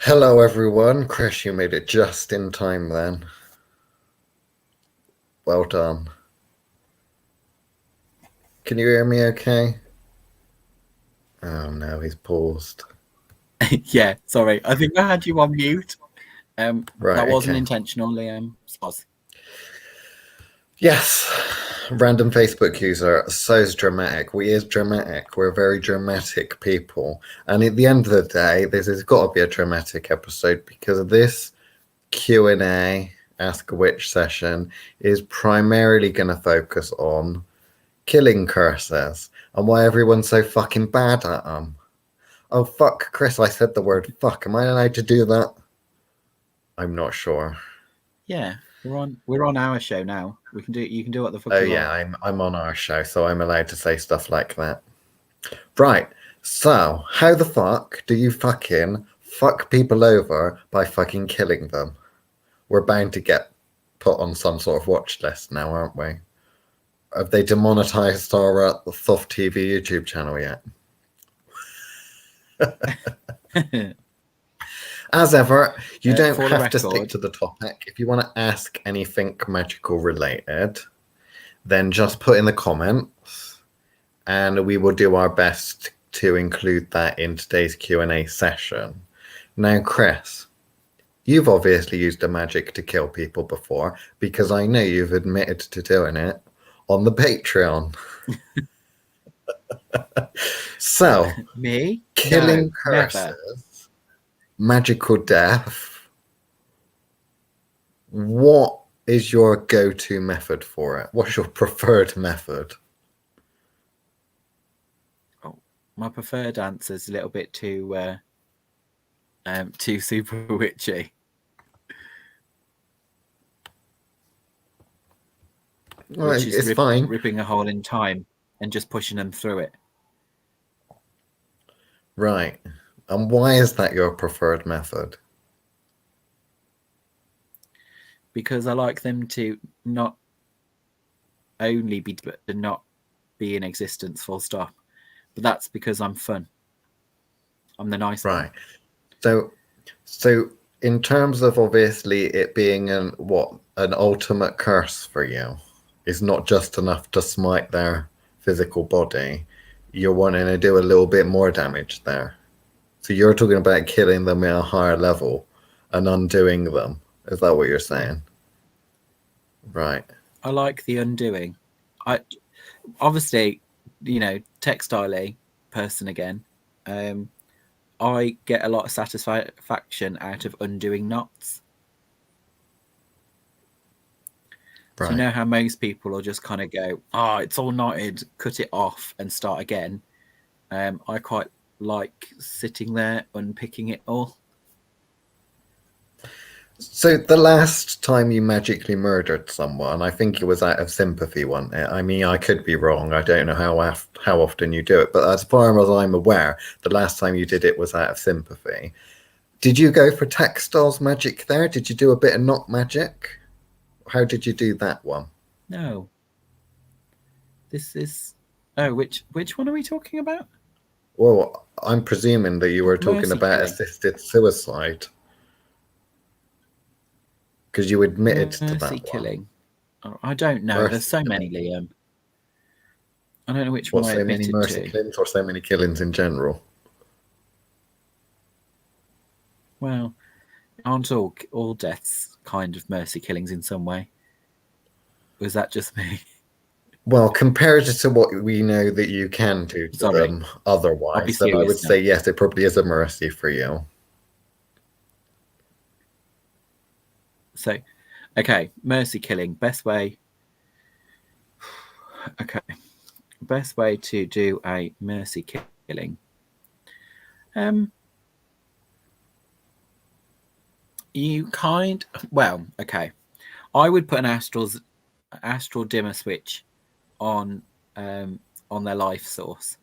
Hello, everyone. Chris, you made it just in time then. Well done. Can you hear me okay? Oh no, he's paused. Yeah, sorry. I think I had you on mute. Right, That wasn't okay. intentional, Liam. Yes, random Facebook user, so's dramatic. We is dramatic. We're very dramatic people. And at the end of the day, this has got to be a dramatic episode because this Q&A, Ask a Witch session is primarily going to focus on killing curses and why everyone's so fucking bad at them. Oh, fuck, Chris, I said the word fuck. Am I allowed to do that? I'm not sure. Yeah, we're on our show now. You can do what the fuck Oh, you yeah, like. I'm on our show, so I'm allowed to say stuff like that. Right, so how the fuck do you fucking fuck people over by fucking killing them? We're bound to get put on some sort of watch list now, aren't we? Have they demonetized our Thuff TV YouTube channel yet? As ever, you don't For the have to stick record, to the topic. If you want to ask anything magical related, then just put in the comments and we will do our best to include that in today's Q&A session. Now, Chris, you've obviously used a magic to kill people before because I know you've admitted to doing it on the Patreon. So, me? killing No, curses, never. magical death. What is your go-to method for it? What's your preferred method? Oh, my preferred answer is a little bit too super witchy. Well, Which is it's fine. ripping a hole in time and just pushing them through it. Right. And why is that your preferred method? Because I like them to not only be but to not be in existence full stop. But that's because I'm fun. I'm the nice Right. one. So in terms of obviously it being an ultimate curse for you is not just enough to smite their physical body. You're wanting to do a little bit more damage there. So you're talking about killing them at a higher level and undoing them. Is that what you're saying? Right. I like the undoing. I obviously, textile person again. I get a lot of satisfaction out of undoing knots. Right. So you know how most people will just kind of go, "Oh, it's all knotted, cut it off and start again." I quite like sitting there unpicking it all. So the last time you magically murdered someone, I think it was out of sympathy, wasn't it? I mean, I could be wrong. I don't know how often you do it, but as far as I'm aware, the last time you did it was out of sympathy. Did you go for textiles magic there? Did you do a bit of knot magic? How did you do that one? No, this is. Oh, which one are we talking about? Well, I'm presuming that you were talking Mercy about killing. assisted suicide because you admitted to Mercy that one. killing. Oh, I don't know. There's so many, Liam. I don't know which one What, I so many admitted mercy to. killings or so many killings in general? Well, aren't all deaths kind of mercy killings in some way? Was that just me? Well, compared to what we know that you can do to Sorry. them I'll be otherwise, then I would serious now. say yes, it probably is a mercy for you. So, okay, mercy killing. Best way. Okay, best way to do a mercy killing. You okay. I would put an astral dimmer switch on their life source.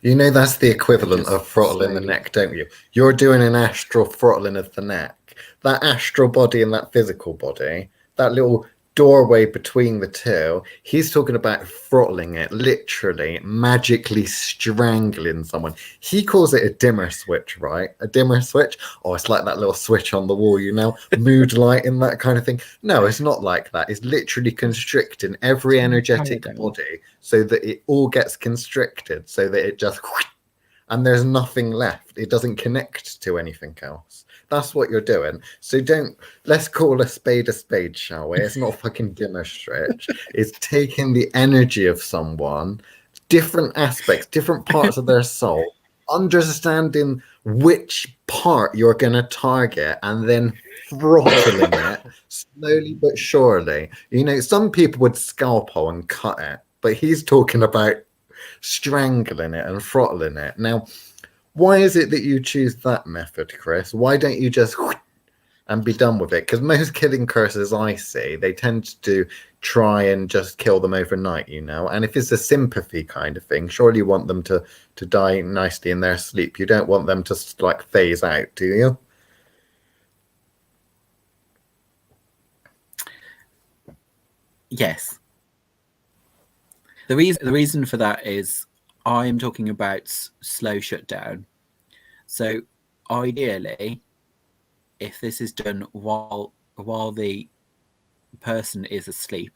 You know that's the equivalent Just of throttling the neck, don't you? You're doing an astral throttling of the neck. That astral body and that physical body, that little doorway between the two. He's talking about throttling it, literally magically strangling someone. He calls it a dimmer switch, right? A dimmer switch. Oh, it's like that little switch on the wall, mood lighting, that kind of thing. No, it's not like that. It's literally constricting every energetic body so that it all gets constricted, so that it just and there's nothing left. It doesn't connect to anything else. That's what you're doing. So let's call a spade, shall we? It's not fucking dimmer stretch. It's taking the energy of someone, different aspects, different parts of their soul, understanding which part you're going to target, and then throttling it slowly but surely. Some people would scalpel and cut it, but he's talking about strangling it and throttling it. Now, why is it that you choose that method, Chris? Why don't you just and be done with it? Because most killing curses I see, they tend to try and just kill them overnight, And if it's a sympathy kind of thing, surely you want them to die nicely in their sleep. You don't want them to like phase out, do you? Yes. The reason for that is I am talking about slow shutdown. So ideally, if this is done while the person is asleep,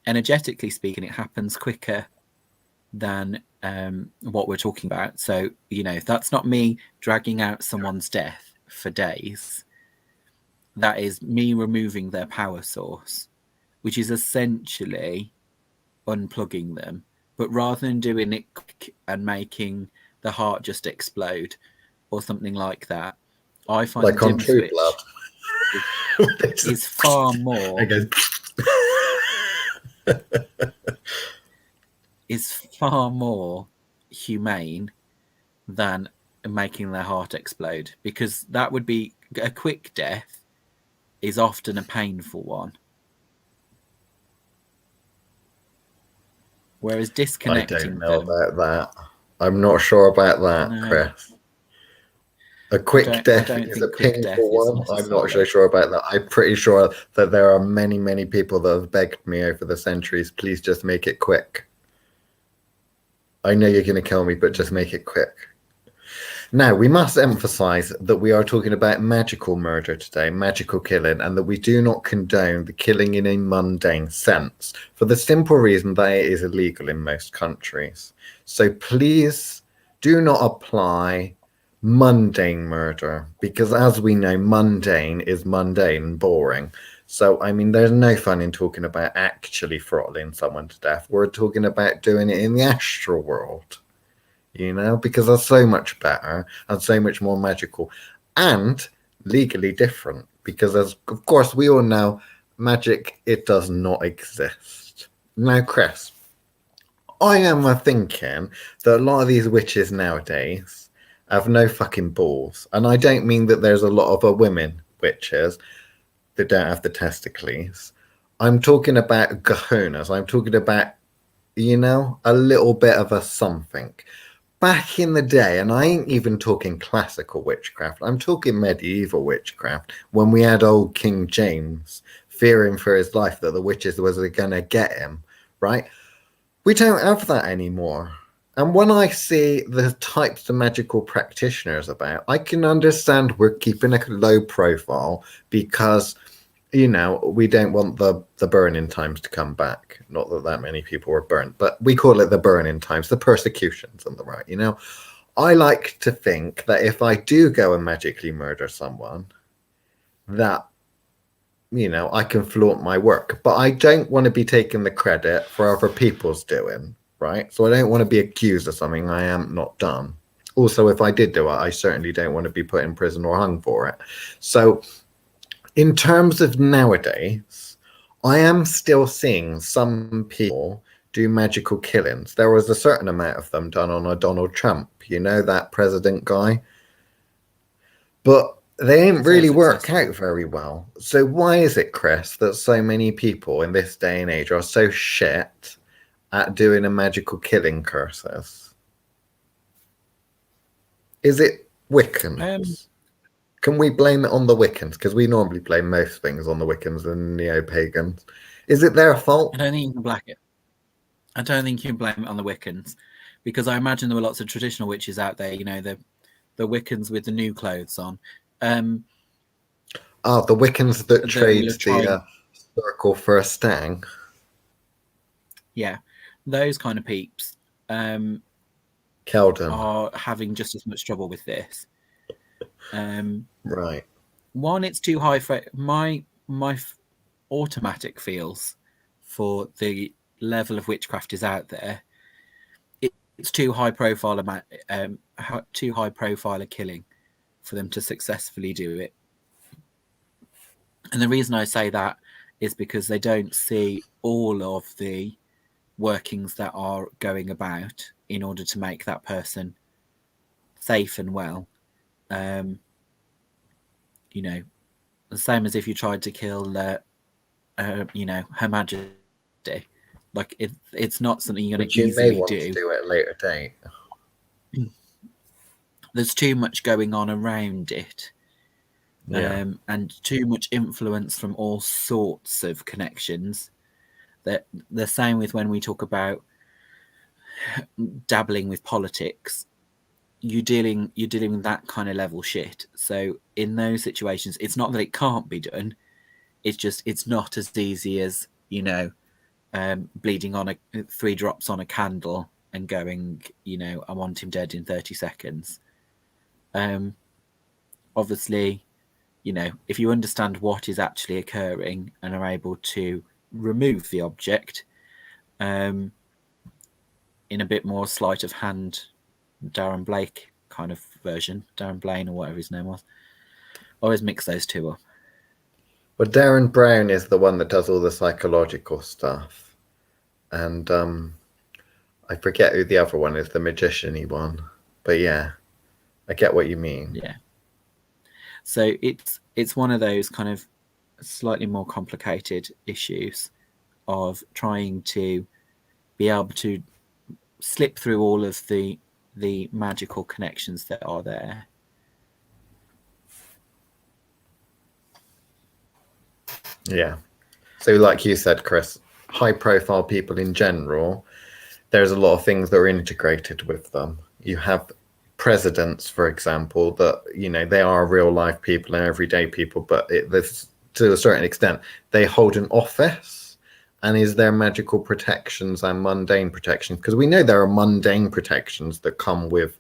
energetically speaking, it happens quicker than what we're talking about. So that's not me dragging out someone's death for days. That is me removing their power source, which is essentially unplugging them. But rather than doing it quick and making the heart just explode or something like that, I find like the dim switch is far more is far more humane than making their heart explode, because that would be a quick death is often a painful one. Whereas disconnecting I don't know about that. I'm not sure about that, no. Chris. A quick death is a painful one. I'm not so sure about that. I'm pretty sure that there are many, many people that have begged me over the centuries, please just make it quick. I know you're going to kill me, but just make it quick. Now, we must emphasize that we are talking about magical murder today, magical killing, and that we do not condone the killing in a mundane sense, for the simple reason that it is illegal in most countries. So please do not apply mundane murder, because as we know, mundane is mundane and boring. So, I mean, there's no fun in talking about actually throttling someone to death. We're talking about doing it in the astral world. Because that's so much better and so much more magical and legally different, because of course we all know magic, it does not exist. Now, Chris, I am thinking that a lot of these witches nowadays have no fucking balls, and I don't mean that there's a lot of women witches that don't have the testicles. I'm talking about kahunas. I'm talking about, a little bit of a something. Back in the day, and I ain't even talking classical witchcraft, I'm talking medieval witchcraft, when we had old King James fearing for his life that the witches was going to get him, right? We don't have that anymore. And when I see the types of magical practitioners about, I can understand we're keeping a low profile because we don't want the burning times to come back. Not that many people were burnt, but we call it the burning times, the persecutions and the right. I like to think that if I do go and magically murder someone, that, I can flaunt my work. But I don't want to be taking the credit for other people's doing, right? So I don't want to be accused of something I am not done. Also, if I did do it, I certainly don't want to be put in prison or hung for it. So in terms of nowadays, I am still seeing some people do magical killings. There was a certain amount of them done on a Donald Trump, that president guy. But they didn't really work out very well. So why is it, Chris, that so many people in this day and age are so shit at doing a magical killing curses? Is it Wiccans? Can we blame it on the Wiccans? Because we normally blame most things on the Wiccans and neo-pagans. Is it their fault? I don't think you can blame it. I don't think you can blame it on the Wiccans, because I imagine there were lots of traditional witches out there. You know, the Wiccans with the new clothes on. The Wiccans that trade trying- the circle for a stang. Yeah, those kind of peeps Keldon. are having just as much trouble with this. Right. One, it's too high for my automatic feels for the level of witchcraft is out there. It's too high profile too high profile a killing for them to successfully do it. And the reason I say that is because they don't see all of the workings that are going about in order to make that person safe and well. You know, the same as if you tried to kill, you know, Her Majesty. Like it's not something you're going to easily want to do at a later date. There's too much going on around it. Yeah. And too much influence from all sorts of connections. That the same with when we talk about dabbling with politics. You're dealing with that kind of level shit. So in those situations, it's not that it can't be done. It's just it's not as easy as, you know, bleeding on 3 drops on a candle and going, you know, I want him dead in 30 seconds. Obviously, you know, if you understand what is actually occurring and are able to remove the object in a bit more sleight of hand, Darren Blake kind of version, Darren Blaine or whatever his name was, always mix those two up. Well, Darren Brown is the one that does all the psychological stuff. And I forget who the other one is, the magician-y one. But yeah, I get what you mean. Yeah. So it's one of those kind of slightly more complicated issues of trying to be able to slip through all of the magical connections that are there. Yeah. So like you said, Chris, high profile people in general, there's a lot of things that are integrated with them. You have presidents, for example, that, you know, they are real life people and everyday people, but there's, to a certain extent, they hold an office. And is there magical protections and mundane protections? Because we know there are mundane protections that come with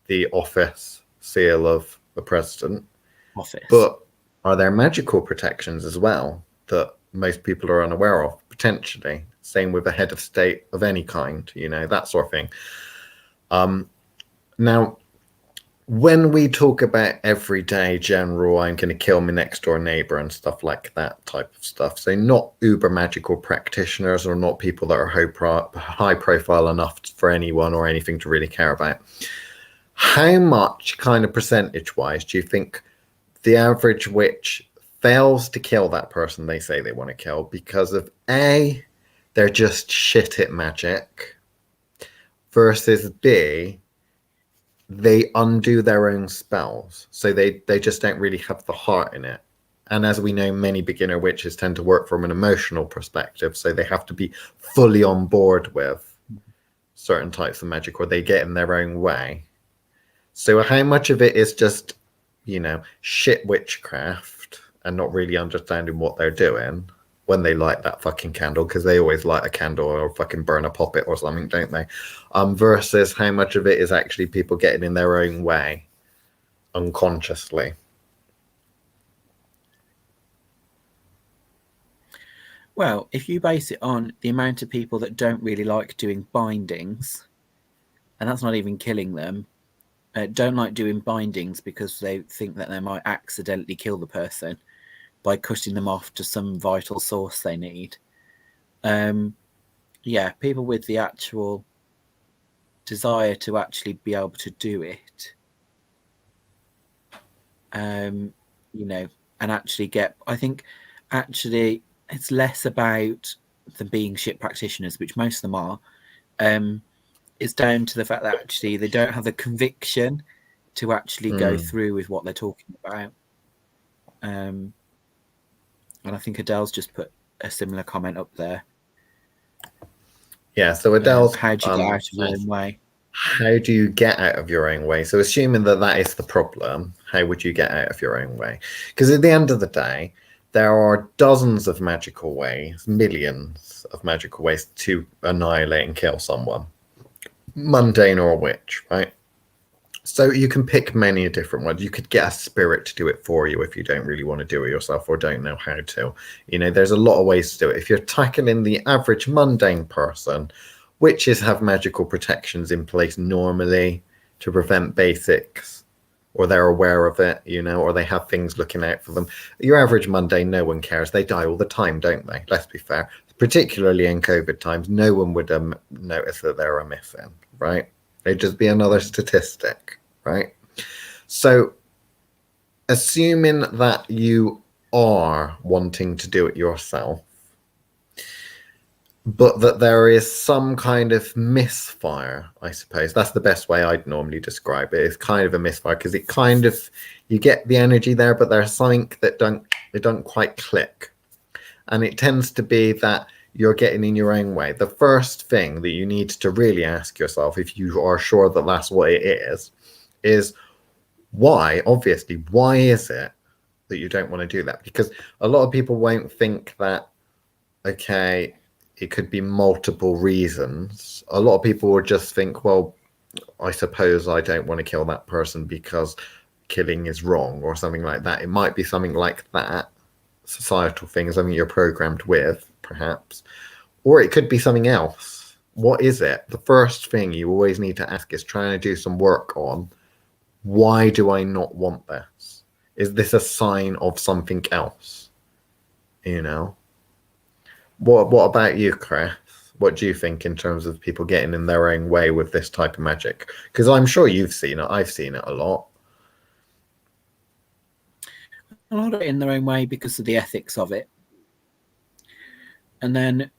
the office seal of the president. Office. But are there magical protections as well that most people are unaware of, potentially? Same with a head of state of any kind, you know, that sort of thing. Now, when we talk about everyday general, I'm going to kill my next door neighbor and stuff like that type of stuff, so not uber magical practitioners or not people that are high profile enough for anyone or anything to really care about, how much kind of percentage wise do you think the average witch fails to kill that person they say they want to kill because of A, they're just shit at magic, versus B, they undo their own spells, so they just don't really have the heart in it? And as we know, many beginner witches tend to work from an emotional perspective, so they have to be fully on board with certain types of magic or they get in their own way. So how much of it is just, you know, shit witchcraft and not really understanding what they're doing when they light that fucking candle, because they always light a candle or fucking burn a poppet or something, don't they? Versus how much of it is actually people getting in their own way unconsciously. Well, if you base it on the amount of people that don't really like doing bindings, and that's not even killing them, don't like doing bindings because they think that they might accidentally kill the person by cutting them off to some vital source they need. Yeah, people with the actual desire to actually be able to do it, you know, and actually get, I think actually it's less about them being shit practitioners, which most of them are. It's down to the fact that actually they don't have the conviction to actually go through with what they're talking about. And I think Adele's just put a similar comment up there. Yeah, so Adele's How do you get out of your own way? how do you get out of your own way? So assuming that that is the problem, how would you get out of your own way? Because at the end of the day, there are dozens of magical ways, millions of magical ways to annihilate and kill someone, mundane or a witch, right? So you can pick many different ones. You could get a spirit to do it for you if you don't really want to do it yourself or don't know how to. You know, there's a lot of ways to do it. If you're tackling the average mundane person, witches have magical protections in place normally to prevent basics, or they're aware of it, you know, or they have things looking out for them. Your average mundane, no one cares. They die all the time, don't they? Let's be fair. Particularly in COVID times, no one would notice that they're a missing, right? They'd just be another statistic, right? So, assuming that you are wanting to do it yourself, but that there is some kind of misfire, I suppose. That's the best way I'd normally describe it. It's kind of a misfire because it kind of, you get the energy there, but there's something that don't quite click. And it tends to be that you're getting in your own way. The first thing that you need to really ask yourself, if you are sure that that's what it is why, obviously, why is it that you don't want to do that? Because a lot of people won't think that, okay, it could be multiple reasons. A lot of people will just think, well, I suppose I don't want to kill that person because killing is wrong or something like that. It might be something like that, societal thing, something you're programmed with, perhaps, or it could be something else. What is it? The first thing you always need to ask is trying to do some work on, why do I not want this? Is this a sign of something else? You know? What about you, Chris? What do you think in terms of people getting in their own way with this type of magic? Because I'm sure you've seen it. I've seen it a lot. A lot of it in their own way because of the ethics of it. And then,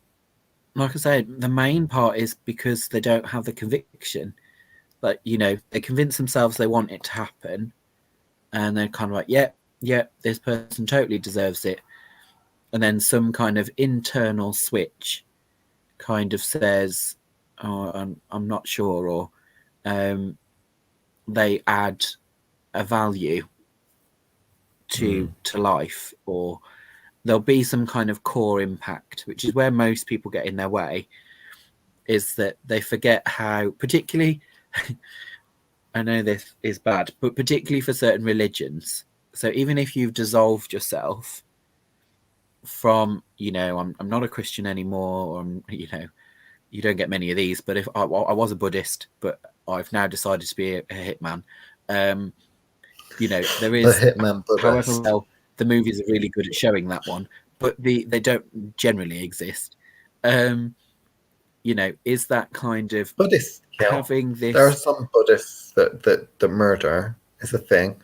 like I said, the main part is because they don't have the conviction. Like, you know, they convince themselves they want it to happen. And they're kind of like, yeah, this person totally deserves it. And then some kind of internal switch kind of says, oh, I'm not sure. Or they add a value to life, or there'll be some kind of core impact, which is where most people get in their way, is that they forget how, particularly, I know this is bad, but particularly for certain religions. So even if you've dissolved yourself from, you know, I'm not a Christian anymore, or, you know, you don't get many of these, but if I was a Buddhist, but I've now decided to be a hitman, you know, there is, The Hitman Buddhist. however well the movies are really good at showing that one, but they don't generally exist. You know, is that kind of Buddhists kill. having this? There are some Buddhists that murder is a thing.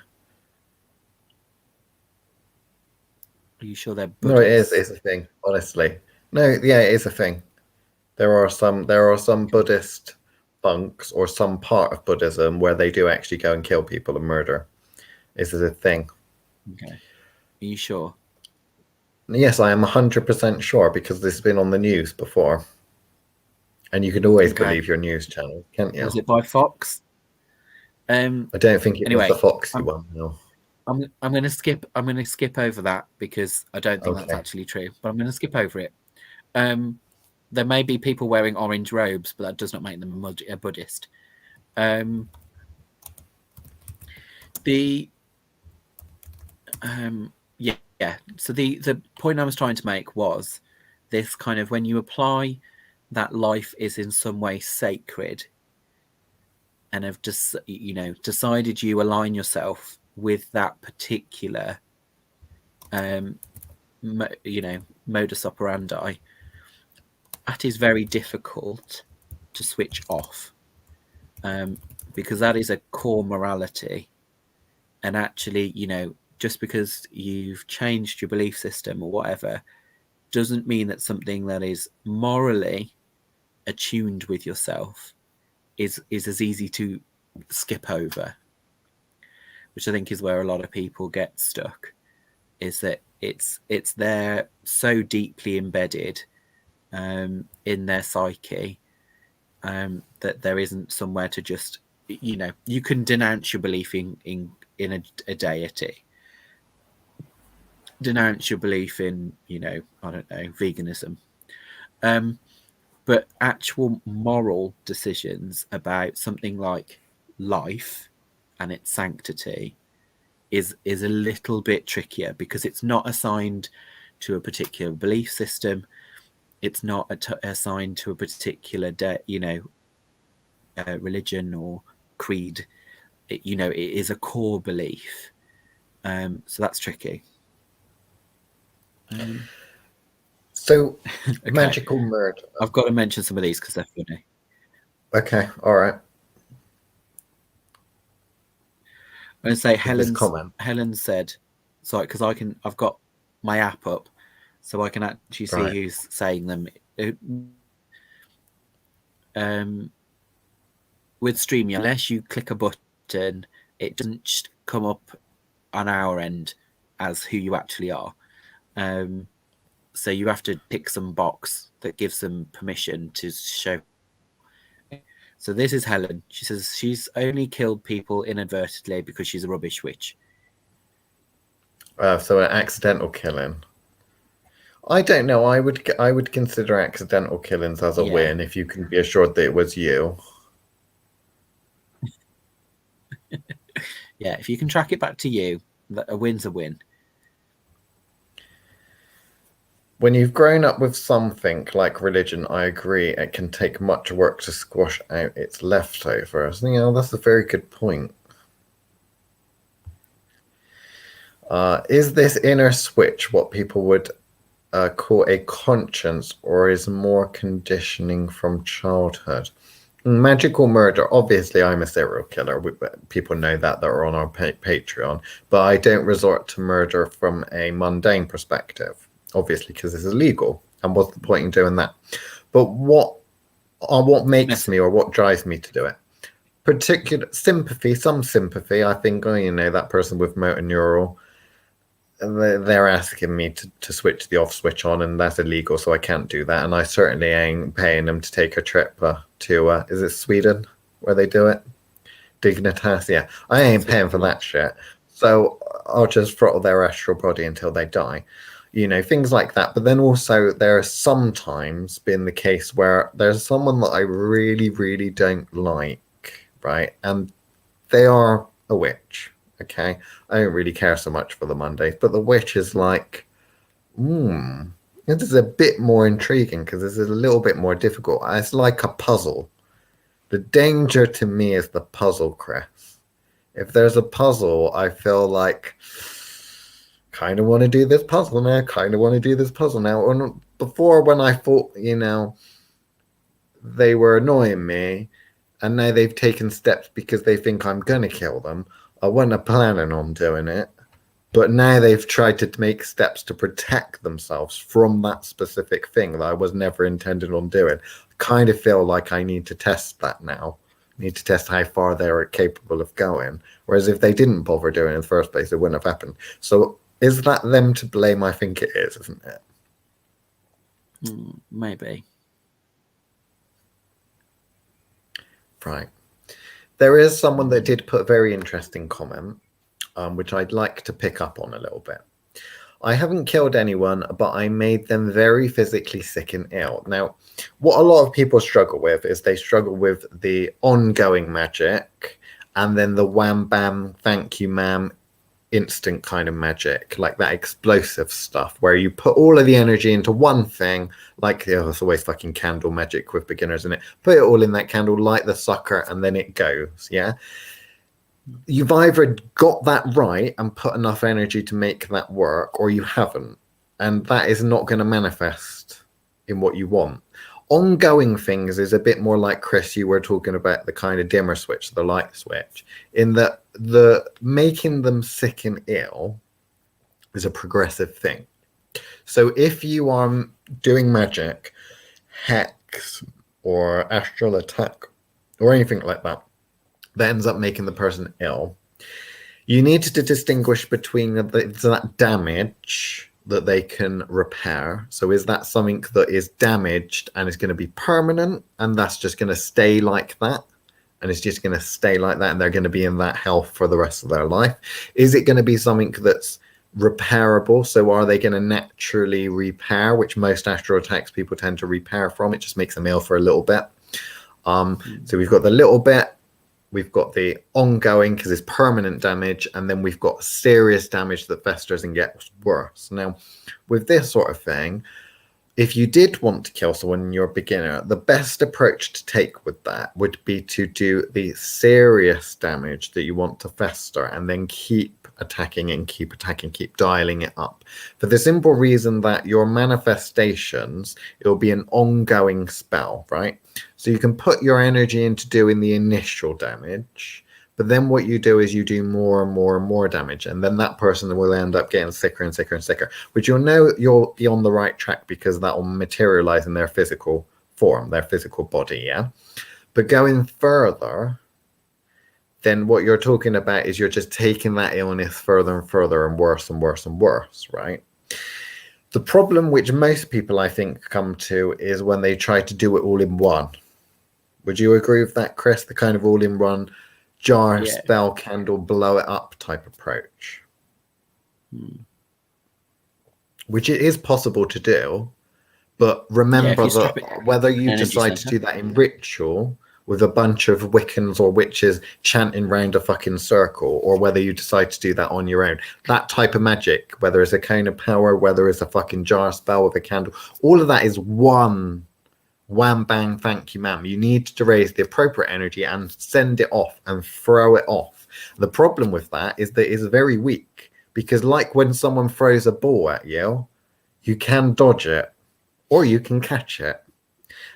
Are you sure they're Buddhists? No, it is. It's a thing. Honestly, no. Yeah, it is a thing. There are some Buddhist monks or some part of Buddhism where they do actually go and kill people and murder. This is a thing. Okay. Are you sure? Yes, I am 100% sure because this has been on the news before. And you can always believe your news channel, can't you? Was it by Fox? I don't think it was the Foxy one. No. I'm going to skip. I'm going to skip over that because I don't think that's actually true. But I'm going to skip over it. There may be people wearing orange robes, but that does not make them a Buddhist. Yeah. So the point I was trying to make was this kind of, when you apply that life is in some way sacred, and have just, you know, decided you align yourself with that particular, you know, modus operandi, that is very difficult to switch off, because that is a core morality. And actually, you know, just because you've changed your belief system or whatever doesn't mean that something that is morally attuned with yourself is as easy to skip over, which I think is where a lot of people get stuck. is that it's there so deeply embedded in their psyche that there isn't somewhere to just, you know, you can denounce your belief in a deity, denounce your belief in, you know, I don't know, veganism, but actual moral decisions about something like life and its sanctity is a little bit trickier, because it's not assigned to a particular belief system. It's not assigned to a particular religion or creed. It is a core belief. So that's tricky. So Okay. magical murder. I've got to mention some of these because they're funny. Okay, all right. I'm going to say Helen said, sorry, because I've got my app up, so I can actually see who's saying them. With StreamYard, unless you click a button, it doesn't come up on our end as who you actually are. So you have to pick some box that gives them permission to show. So this is Helen. She says she's only killed people inadvertently because she's a rubbish witch. So an accidental killing. I don't know. I would consider accidental killings as a win if you can be assured that it was you. Yeah, if you can track it back to you, a win's a win. When you've grown up with something like religion, I agree, it can take much work to squash out its leftovers. You know, that's a very good point. Is this inner switch what people would call a conscience, or is more conditioning from childhood? Magical murder. Obviously, I'm a serial killer. People know that are on our Patreon, but I don't resort to murder from a mundane perspective. Obviously, because it's illegal, and what's the point in doing that? But what makes me, or what drives me to do it? Particular sympathy, some sympathy. I think, that person with motor neural, they're asking me to switch the off switch on, and that's illegal, so I can't do that. And I certainly ain't paying them to take a trip to is it Sweden where they do it? Dignitas, yeah. I ain't paying for that shit. So I'll just throttle their astral body until they die. Things like that. But then also there has sometimes been the case where there's someone that I really, really don't like, right? And they are a witch, okay? I don't really care so much for the Mondays, but the witch is like, this is a bit more intriguing because it's a little bit more difficult. It's like a puzzle. The danger to me is the puzzle, Chris. If there's a puzzle, I feel like kind of want to do this puzzle now, And before, when I thought, they were annoying me, and now they've taken steps because they think I'm going to kill them. I wasn't planning on doing it, but now they've tried to make steps to protect themselves from that specific thing that I was never intended on doing. I kind of feel like I need to test that now. I need to test how far they're capable of going. Whereas if they didn't bother doing it in the first place, it wouldn't have happened. So is that them to blame? I think it is, isn't it? Maybe. Right. There is someone that did put a very interesting comment, which I'd like to pick up on a little bit. I haven't killed anyone, but I made them very physically sick and ill. Now, what a lot of people struggle with is they struggle with the ongoing magic and then the wham bam, thank you ma'am, instant kind of magic, like that explosive stuff where you put all of the energy into one thing, like it's always fucking candle magic with beginners in it. Put it all in that candle, light the sucker, and then it goes. Yeah. You've either got that right and put enough energy to make that work, or you haven't. And that is not going to manifest in what you want. Ongoing things is a bit more like, Chris, you were talking about the kind of dimmer switch, the light switch, in that the making them sick and ill is a progressive thing. So if you are doing magic, hex, or astral attack, or anything like that, that ends up making the person ill, You need to distinguish between that damage that they can repair. So is that something that is damaged and is going to be permanent, and that's just going to stay like that? And it's just going to stay like that, and they're going to be in that health for the rest of their life? Is it going to be something that's repairable? So are they going to naturally repair, which most astral attacks people tend to repair from? It just makes them ill for a little bit. So we've got the little bit, we've got the ongoing because it's permanent damage, and then we've got serious damage that festers and gets worse. Now, with this sort of thing, if you did want to kill someone and you're a beginner, the best approach to take with that would be to do the serious damage that you want to fester, and then keep attacking and keep attacking, keep dialing it up. For the simple reason that your manifestations, it'll be an ongoing spell, right? So you can put your energy into doing the initial damage, but then what you do is you do more and more and more damage, and then that person will end up getting sicker and sicker and sicker, which you'll know you'll be on the right track because that will materialize in their physical form, their physical body, yeah? But going further, then what you're talking about is you're just taking that illness further and further and worse and worse and worse, right? The problem which most people, I think, come to is when they try to do it all in one. Would you agree with that, Chris? The kind of all in one jar, spell, candle, blow it up type approach. Which it is possible to do, but remember that whether you decide to do that in ritual with a bunch of Wiccans or witches chanting round a fucking circle, or whether you decide to do that on your own, that type of magic, whether it's a cone of power, whether it's a fucking jar spell with a candle, all of that is one wham bang thank you ma'am. You need to raise the appropriate energy and send it off and throw it off. The problem with that is that it's very weak, because like when someone throws a ball at you, you can dodge it or you can catch it,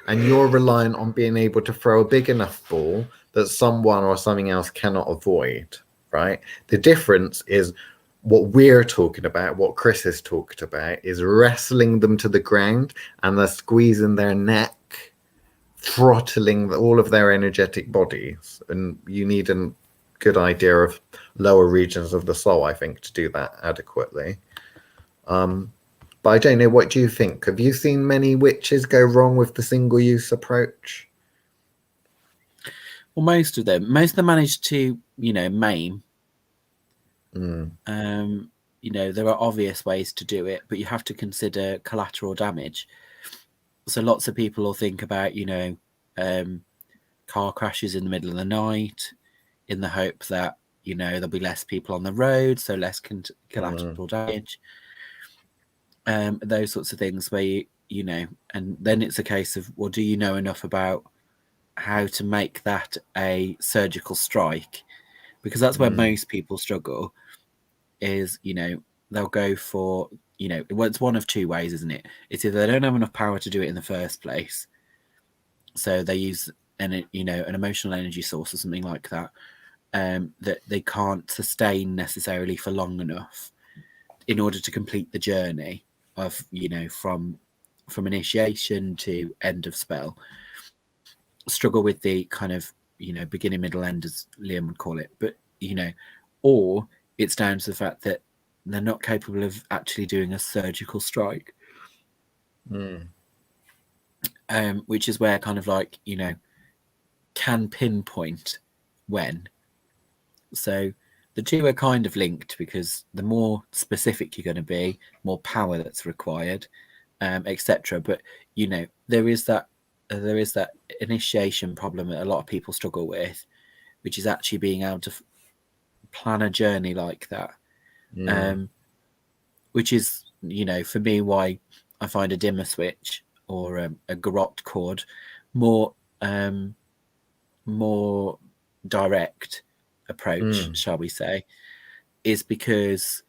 and you're reliant on being able to throw a big enough ball that someone or something else cannot avoid, right? The difference is what we're talking about, what Chris has talked about, is wrestling them to the ground and they're squeezing their neck, throttling all of their energetic bodies. And you need a good idea of lower regions of the soul, I think, to do that adequately. But I don't know, what do you think? Have you seen many witches go wrong with the single-use approach? Well, most of them manage to, maim. There are obvious ways to do it, but you have to consider collateral damage. So lots of people will think about, car crashes in the middle of the night in the hope that, there'll be less people on the road, so less collateral damage. Those sorts of things where and then it's a case of, well, do you know enough about how to make that a surgical strike? Because that's where most people struggle, is they'll go for well, it's one of two ways, isn't it? It's either they don't have enough power to do it in the first place, so they use an emotional energy source or something like that, that they can't sustain necessarily for long enough in order to complete the journey of from initiation to end of spell. Struggle with the kind of beginning, middle, end, as Liam would call it, but or it's down to the fact that they're not capable of actually doing a surgical strike, which is where kind of like can pinpoint when. So the two are kind of linked, because the more specific you're going to be, more power that's required, etc. But there is that initiation problem that a lot of people struggle with, which is actually being able to plan a journey like that, which is for me why I find a dimmer switch or a garrote cord more direct approach, shall we say, is because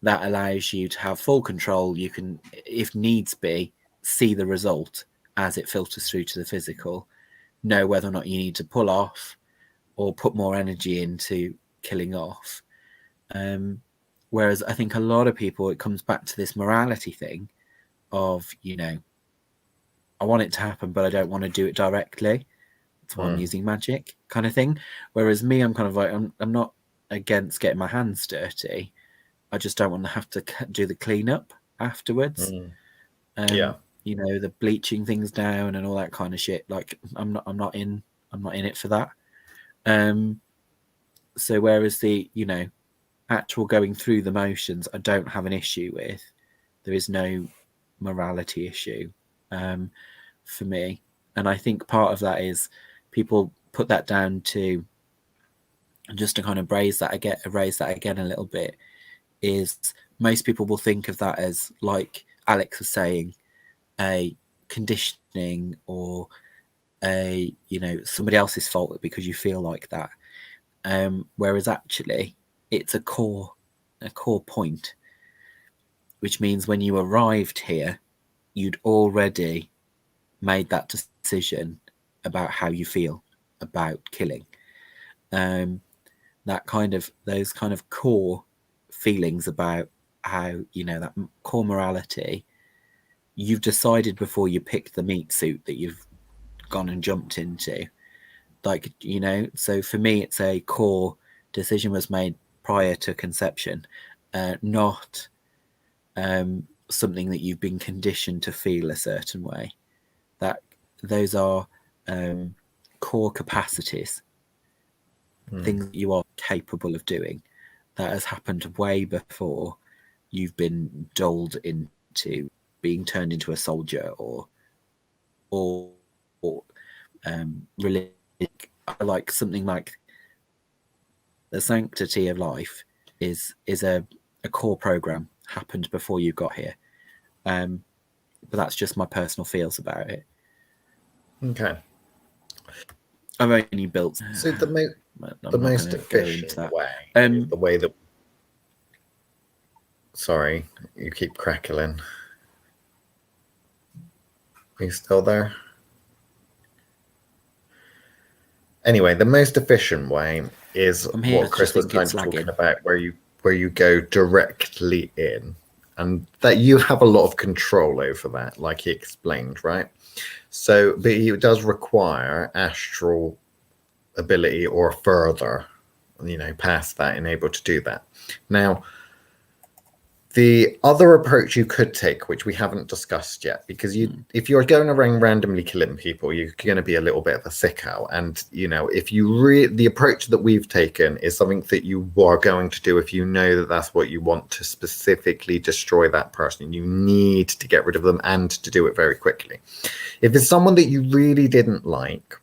that allows you to have full control. You can, if needs be, see the result as it filters through to the physical, know whether or not you need to pull off or put more energy into killing off. Whereas I think a lot of people, it comes back to this morality thing of I want it to happen, but I don't want to do it directly. That's why I'm using magic, kind of thing. Whereas me, I'm kind of like, I'm not against getting my hands dirty. I just don't want to have to do the cleanup afterwards. Yeah. You know, the bleaching things down and all that kind of shit. Like I'm not in it for that. So whereas the, you know, actual going through the motions, I don't have an issue with. There is no morality issue for me, and I think part of that is people put that down to, just to kind of raise that again a little bit, is most people will think of that as, like Alex was saying, a conditioning or a, you know, somebody else's fault because you feel like that. Whereas actually it's a core point, which means when you arrived here, you'd already made that decision about how you feel about killing. Those kind of core feelings about how, you know, that core morality, you've decided before you picked the meat suit that you've gone and jumped into. Like, you know, so for me, it's a core decision was made prior to conception, not something that you've been conditioned to feel a certain way. That those are core capacities, things that you are capable of doing. That has happened way before you've been dulled into being turned into a soldier or really, like something like the sanctity of life is a core program happened before you got here. But that's just my personal feels about it. Okay. I've only built. So the most efficient way, the way that. Sorry, you keep crackling. Are you still there? Anyway, the most efficient way is what Chris was kind of talking about, where you go directly in, and that you have a lot of control over that, like he explained, right? So, but it does require astral ability or further, you know, past that, and able to do that. Now, the other approach you could take, which we haven't discussed yet, because if you're going around randomly killing people, you're going to be a little bit of a sicko. And, you know, if the approach that we've taken is something that you are going to do if you know that that's what you want to specifically destroy that person. You need to get rid of them and to do it very quickly. If it's someone that you really didn't like,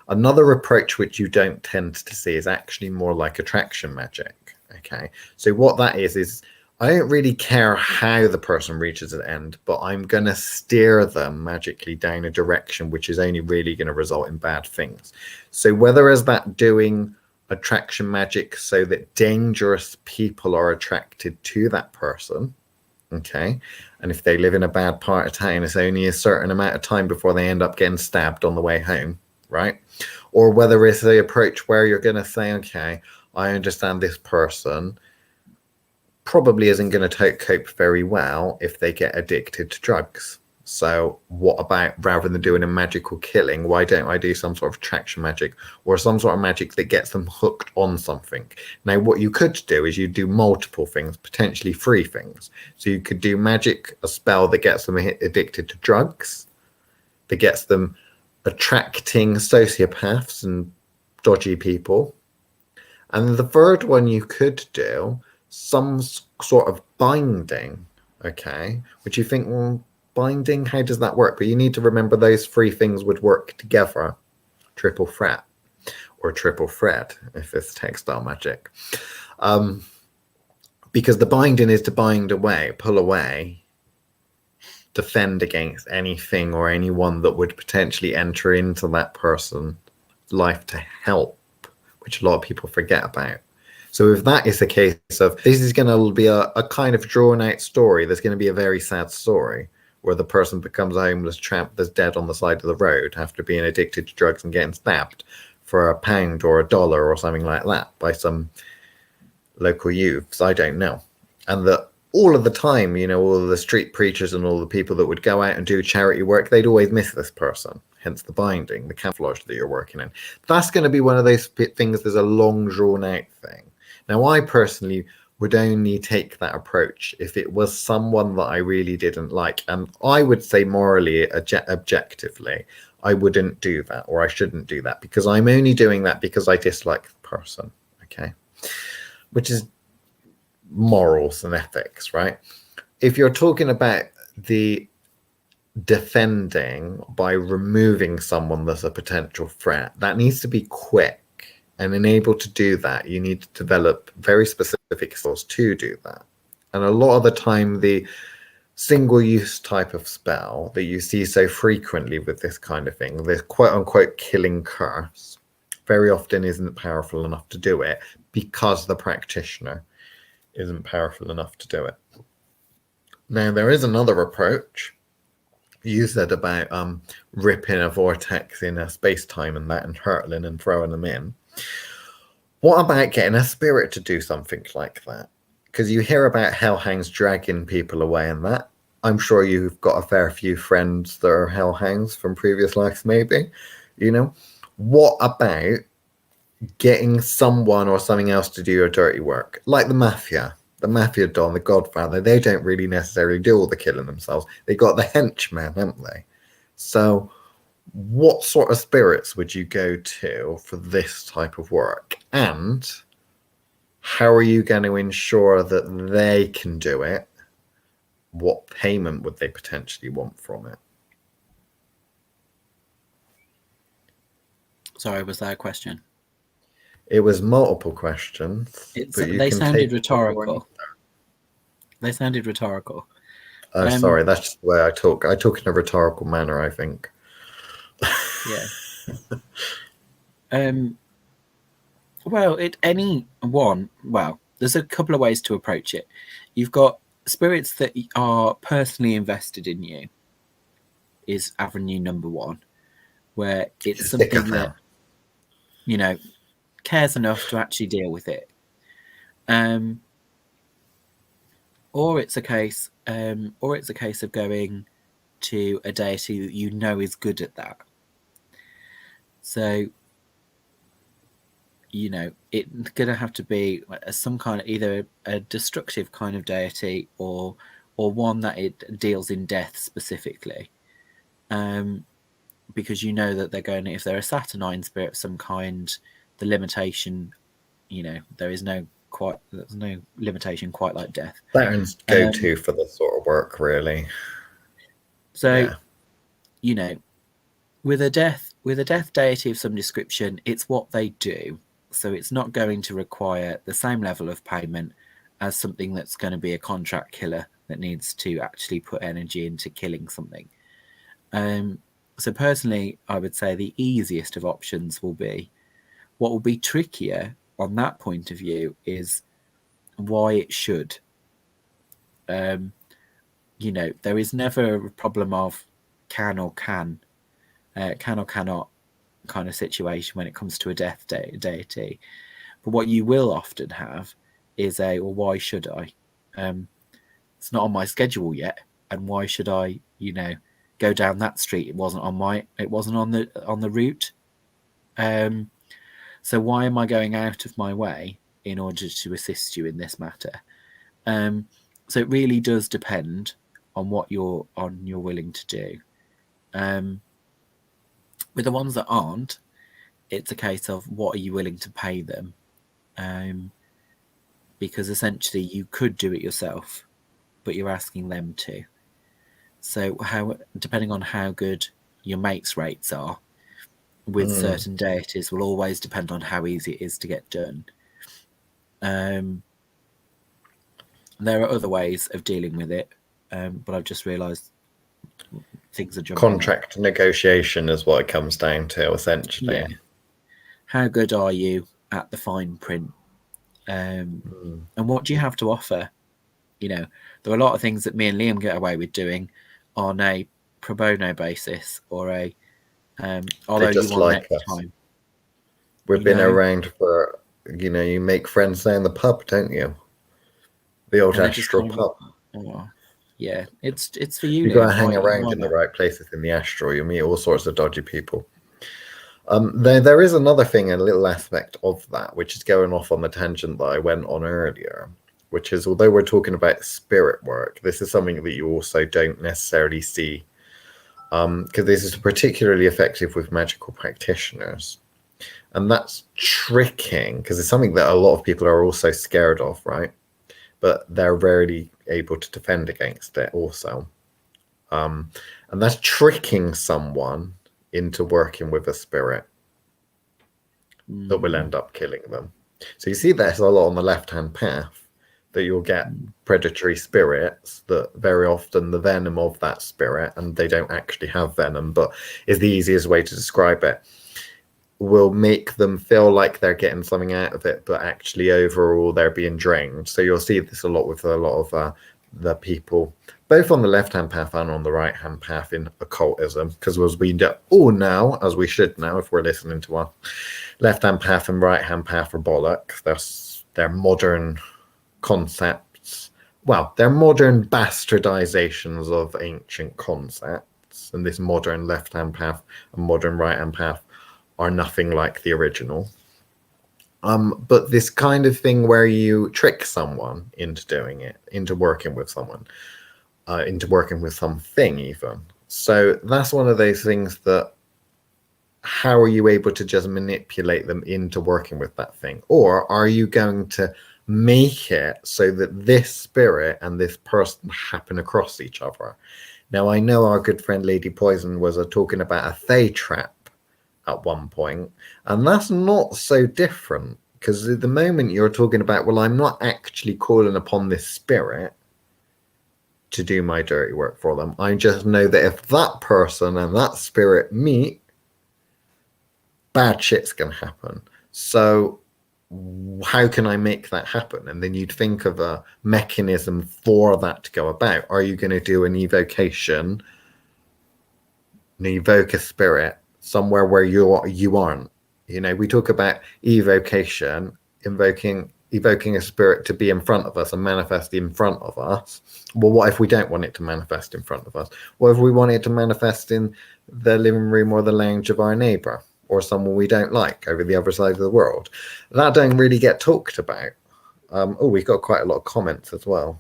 another approach which you don't tend to see is actually more like attraction magic. Okay, so what that is I don't really care how the person reaches an end, but I'm going to steer them magically down a direction which is only really going to result in bad things. So whether is that doing attraction magic so that dangerous people are attracted to that person, okay, and if they live in a bad part of town, it's only a certain amount of time before they end up getting stabbed on the way home, right? Or whether it's the approach where you're going to say, okay, I understand this person probably isn't going to cope very well if they get addicted to drugs. So what about, rather than doing a magical killing, why don't I do some sort of attraction magic or some sort of magic that gets them hooked on something? Now, what you could do is you do multiple things, potentially 3 things. So you could do magic, a spell that gets them addicted to drugs, that gets them attracting sociopaths and dodgy people. And the third one you could do some sort of binding, okay, which you think, well, binding, how does that work? But you need to remember those 3 things would work together. Triple threat or triple threat if it's textile magic, because the binding is to bind away, pull away, defend against anything or anyone that would potentially enter into that person's life to help, which a lot of people forget about. So if that is the case of, this is going to be a kind of drawn out story, there's going to be a very sad story where the person becomes a homeless tramp that's dead on the side of the road after being addicted to drugs and getting stabbed for £1 or $1 or something like that by some local youths, I don't know. And that all of the time, you know, all of the street preachers and all the people that would go out and do charity work, they'd always miss this person. Hence the binding, the camouflage that you're working in. That's going to be one of those things, there's a long drawn out thing. Now, I personally would only take that approach if it was someone that I really didn't like. And I would say morally, objectively, I wouldn't do that, or I shouldn't do that, because I'm only doing that because I dislike the person. Okay. Which is morals and ethics, right? If you're talking about the defending by removing someone that's a potential threat, that needs to be quick. And in able to do that, you need to develop very specific skills to do that. And a lot of the time, the single use type of spell that you see so frequently with this kind of thing, the quote unquote killing curse, very often isn't powerful enough to do it because the practitioner isn't powerful enough to do it. Now, there is another approach. You said about ripping a vortex in a space-time and that, and hurtling and throwing them in. What about getting a spirit to do something like that? Because you hear about hellhounds dragging people away and that. I'm sure you've got a fair few friends that are hellhounds from previous lives, maybe. You know, what about getting someone or something else to do your dirty work? Like the mafia Don, the Godfather, they don't really necessarily do all the killing themselves. They got the henchmen, haven't they? So what sort of spirits would you go to for this type of work? And how are you going to ensure that they can do it? What payment would they potentially want from it? Sorry, was that a question? It was multiple questions. They sounded rhetorical. They sounded rhetorical. Oh, sorry, that's just the way I talk. I talk in a rhetorical manner, I think. Yeah. Well, there's a couple of ways to approach it. You've got spirits that are personally invested in you, is avenue number one, where it's something that, you know, cares enough to actually deal with it. Or it's a case of going to a deity that you know is good at that. So, you know, it's going to have to be some kind of either a destructive kind of deity or one that it deals in death specifically. Because you know that they're going, if they're a saturnine spirit of some kind, the limitation, you know, there's no limitation quite like death. Saturn's go-to for this sort of work, really. So, yeah. You know, with a death deity of some description, it's what they do. So it's not going to require the same level of payment as something that's going to be a contract killer that needs to actually put energy into killing something. So personally, I would say the easiest of options will be, what will be trickier on that point of view is why it should. You know, there is never a problem of can or cannot kind of situation when it comes to a death deity. But what you will often have is why should I? It's not on my schedule yet, and why should I, you know, go down that street? It wasn't on the route. So why am I going out of my way in order to assist you in this matter? So it really does depend on what you're willing to do. With the ones that aren't, it's a case of what are you willing to pay them? Because essentially you could do it yourself, but you're asking them to. So depending on how good your mates' rates are, with certain deities will always depend on how easy it is to get done. There are other ways of dealing with it, but I've just realised things are jumping. Contract negotiation is what it comes down to, essentially. Yeah. How good are you at the fine print? And what do you have to offer? You know, there are a lot of things that me and Liam get away with doing on a pro bono basis, or although you want like next time. We've been around for, you know, you make friends down the pub, don't you? The old Astral pub. Yeah, it's for you. You got to hang around in the right places in the Astral. You meet all sorts of dodgy people. There is another thing, a little aspect of that, which is going off on the tangent that I went on earlier, which is, although we're talking about spirit work, this is something that you also don't necessarily see, because this is particularly effective with magical practitioners. And that's tricking, because it's something that a lot of people are also scared of, right? But they're rarely able to defend against it also. And that's tricking someone into working with a spirit that will end up killing them. So you see there's a lot on the left-hand path that you'll get predatory spirits that very often the venom of that spirit, and they don't actually have venom, but is the easiest way to describe it, will make them feel like they're getting something out of it, but actually overall they're being drained. So you'll see this a lot with a lot of the people, both on the left-hand path and on the right-hand path in occultism, because as we all know, as we should know if we're listening to our left-hand path and right-hand path are bollocks. They're modern concepts. Well, they're modern bastardizations of ancient concepts, and this modern left-hand path and modern right-hand path are nothing like the original. But this kind of thing where you trick someone into doing it, into working with someone, into working with something even. So that's one of those things that, how are you able to just manipulate them into working with that thing? Or are you going to make it so that this spirit and this person happen across each other? Now, I know our good friend Lady Poison was talking about a Thay trap at one point, and that's not so different, because at the moment you're talking about, well, I'm not actually calling upon this spirit to do my dirty work for them. I just know that if that person and that spirit meet, bad shit's gonna happen. So how can I make that happen? And then you'd think of a mechanism for that to go about. Are you going to do an evocation, evoke a spirit somewhere where you aren't? You know, we talk about evocation, evoking a spirit to be in front of us and manifest in front of us. Well, what if we don't want it to manifest in front of us? What if we want it to manifest in the living room or the lounge of our neighbor, or someone we don't like over the other side of the world? That don't really get talked about. We've got quite a lot of comments as well.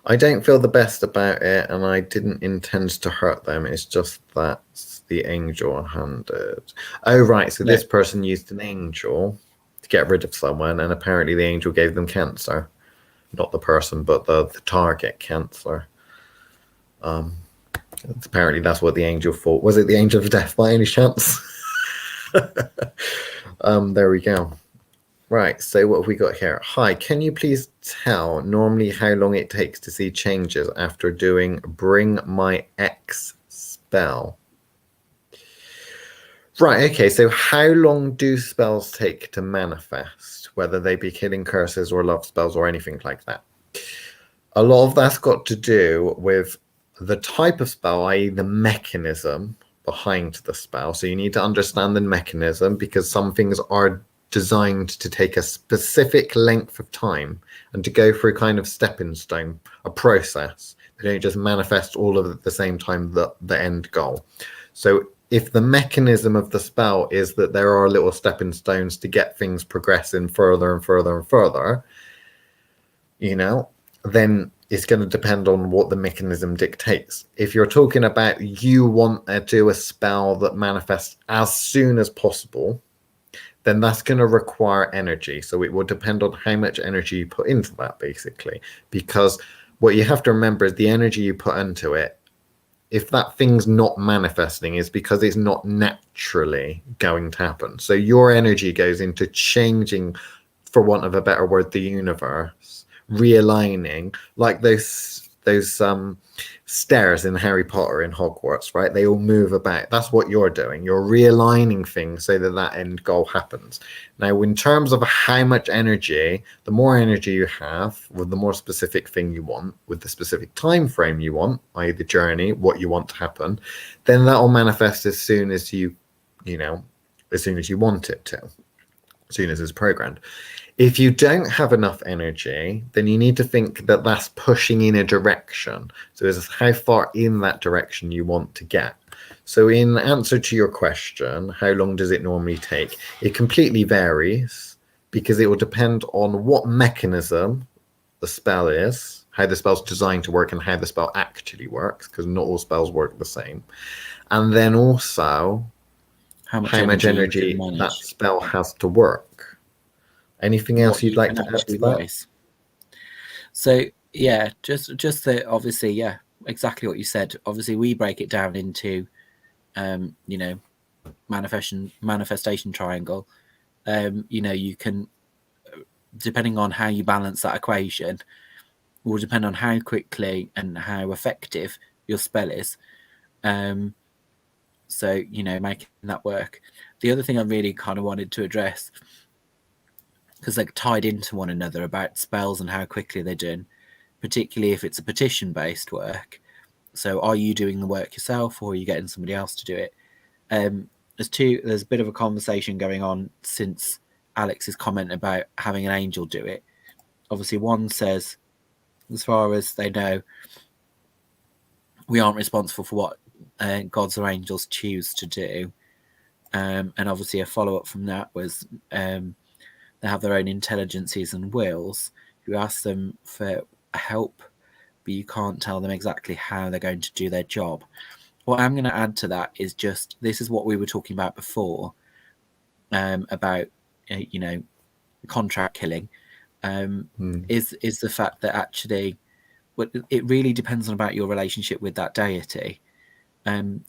I don't feel the best about it, and I didn't intend to hurt them. It's just that the angel handed. Oh, right. So this person used an angel to get rid of someone, and apparently the angel gave them cancer. Not the person, but the target cancer. Apparently that's what the angel thought. Was it the angel of death by any chance? There we go. Right, so what have we got here? Hi, can you please tell normally how long it takes to see changes after doing Bring My Ex spell? Right, okay, so how long do spells take to manifest, whether they be killing curses or love spells or anything like that? A lot of that's got to do with the type of spell, i.e. the mechanism behind the spell. So you need to understand the mechanism, because some things are designed to take a specific length of time and to go through kind of stepping stone, a process. They don't just manifest all of it at the same time, the end goal. So if the mechanism of the spell is that there are little stepping stones to get things progressing further and further and further, you know, then it's going to depend on what the mechanism dictates. If you're talking about you want to do a spell that manifests as soon as possible, then that's going to require energy. So it will depend on how much energy you put into that, basically. Because what you have to remember is the energy you put into it, if that thing's not manifesting, is because it's not naturally going to happen. So your energy goes into changing, for want of a better word, the universe, realigning, like those stairs in Harry Potter in Hogwarts, right? They all move about. That's what you're doing. You're realigning things so that end goal happens. Now, in terms of how much energy, the more energy you have with the more specific thing you want, with the specific time frame you want, i.e. the journey, what you want to happen, then that will manifest as soon as you want it to, as soon as it's programmed. If you don't have enough energy, then you need to think that that's pushing in a direction. So it's how far in that direction you want to get. So, in answer to your question, how long does it normally take? It completely varies because it will depend on what mechanism the spell is, how the spell's designed to work, and how the spell actually works, because not all spells work the same. And then also How much how much energy you energy can that manage. spell has to work. Anything else What you'd you like can to add actually to that? raise. So yeah, just that obviously, yeah, exactly what you said. Obviously, we break it down into, you know, manifestation triangle. You know, you can, depending on how you balance that equation, will depend on how quickly and how effective your spell is. So you know, making that work. The other thing I really kind of wanted to address, because they're tied into one another about spells and how quickly they're done, particularly if it's a petition based work. So are you doing the work yourself or are you getting somebody else to do it? There's a bit of a conversation going on since Alex's comment about having an angel do it. Obviously, one says, as far as they know, we aren't responsible for what gods or angels choose to do. And obviously, a follow up from that was they have their own intelligences and wills. You ask them for help, but you can't tell them exactly how they're going to do their job. What I'm going to add to that is just this is what we were talking about before about you know, contract killing. Is the fact that actually it really depends on about your relationship with that deity.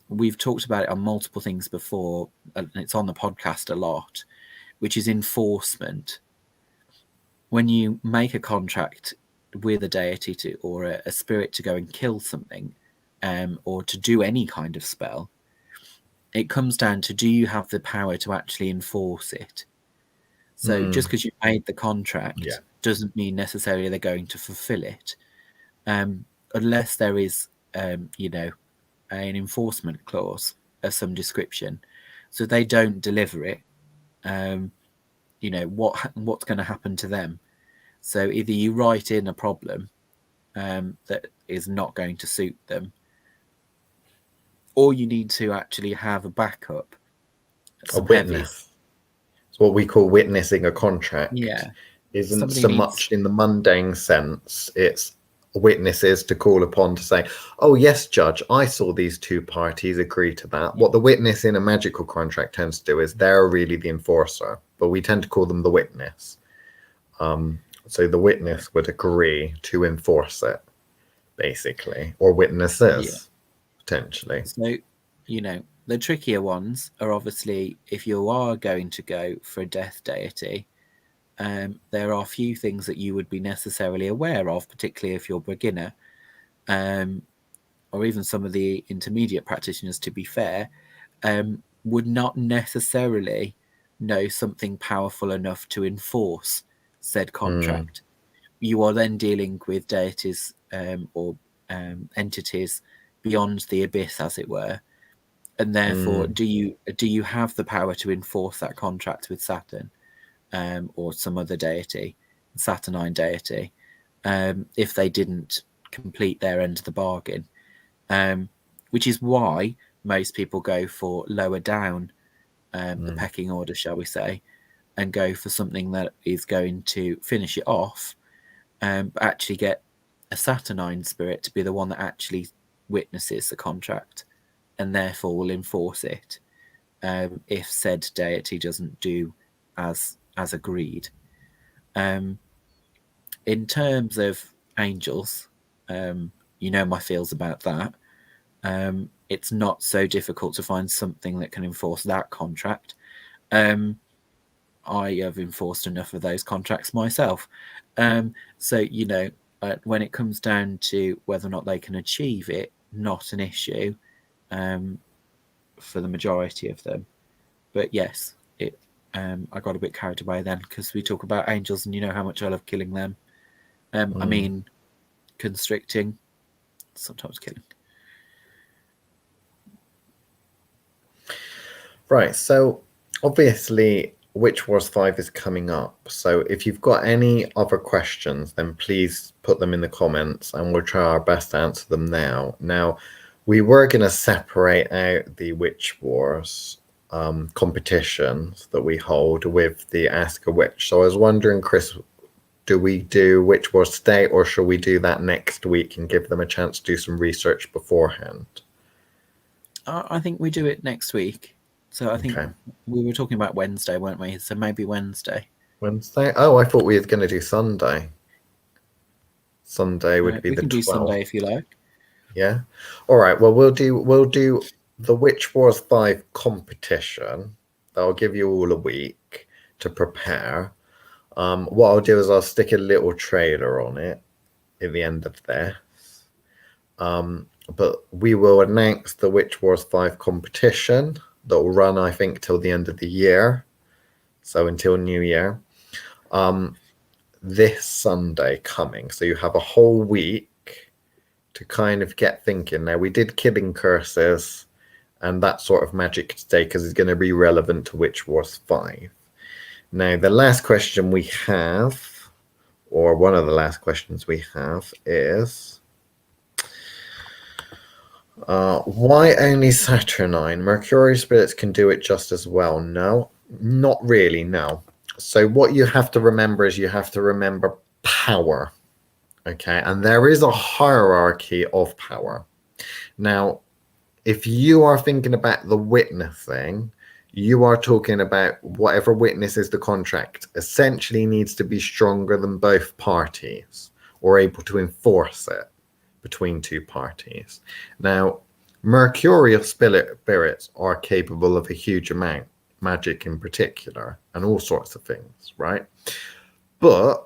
We've talked about it on multiple things before, and it's on the podcast a lot, which is enforcement. When you make a contract with a deity to or a spirit to go and kill something, or to do any kind of spell, it comes down to, do you have the power to actually enforce it? So just because you made the contract doesn't mean necessarily they're going to fulfill it, unless there is, you know, an enforcement clause of some description. So they don't deliver it. You know what's going to happen to them. So either you write in a problem that is not going to suit them, or you need to actually have a backup, A some heavies. witness. It's what we call witnessing a contract. Yeah. Isn't Somebody so needs- much in the mundane sense. It's witnesses to call upon to say, oh yes, judge, I saw these two parties agree to that. What the witness in a magical contract tends to do is they're really the enforcer, but we tend to call them the witness. So the witness would agree to enforce it, basically, or witnesses, potentially. So, you know, the trickier ones are obviously if you are going to go for a death deity, there are few things that you would be necessarily aware of, particularly if you're a beginner, or even some of the intermediate practitioners, to be fair, would not necessarily know something powerful enough to enforce said contract. You are then dealing with deities or entities beyond the abyss, as it were, and therefore, do you have the power to enforce that contract with Saturn or some other deity, Saturnine deity, if they didn't complete their end of the bargain? Which is why most people go for lower down the pecking order, shall we say, and go for something that is going to finish it off, but actually get a Saturnine spirit to be the one that actually witnesses the contract and therefore will enforce it if said deity doesn't do as agreed. In terms of angels, you know my feels about that. It's not so difficult to find something that can enforce that contract. I have enforced enough of those contracts myself. So, you know, when it comes down to whether or not they can achieve it, not an issue for the majority of them. But yes, I got a bit carried away then because we talk about angels and you know how much I love killing them. I mean, constricting, sometimes killing. Right, so obviously Witch Wars 5 is coming up. So if you've got any other questions, then please put them in the comments and we'll try our best to answer them now. Now, we were going to separate out the Witch Wars competitions that we hold with the Ask a Witch. So I was wondering, Chris, do we do Witch Wars today, or shall we do that next week and give them a chance to do some research beforehand? I think we do it next week. So I think Okay. we were talking about Wednesday, weren't we? So maybe Wednesday. Wednesday? Oh, I thought we were going to do Sunday. Sunday would be We the can do 12th. Sunday if you like. Yeah. All right. Well, we'll do the Witch Wars 5 competition. That'll give you all a week to prepare. What I'll do is I'll stick a little trailer on it at the end of this. But we will announce the Witch Wars 5 competition that will run, I think, till the end of the year. So until New Year. This Sunday coming. So you have a whole week to kind of get thinking. Now, we did Killing Curses and that sort of magic today because it's going to be relevant to Witch Wars 5. Now, the last question we have, or one of the last questions we have, is why only Saturnine? Mercurial spirits can do it just as well. No, not really, no. So what you have to remember is you have to remember power, okay? And there is a hierarchy of power. Now, if you are thinking about the witnessing, you are talking about whatever witnesses the contract essentially needs to be stronger than both parties or able to enforce it between two parties. Now, mercurial spirits are capable of a huge amount, magic in particular, and all sorts of things, right? But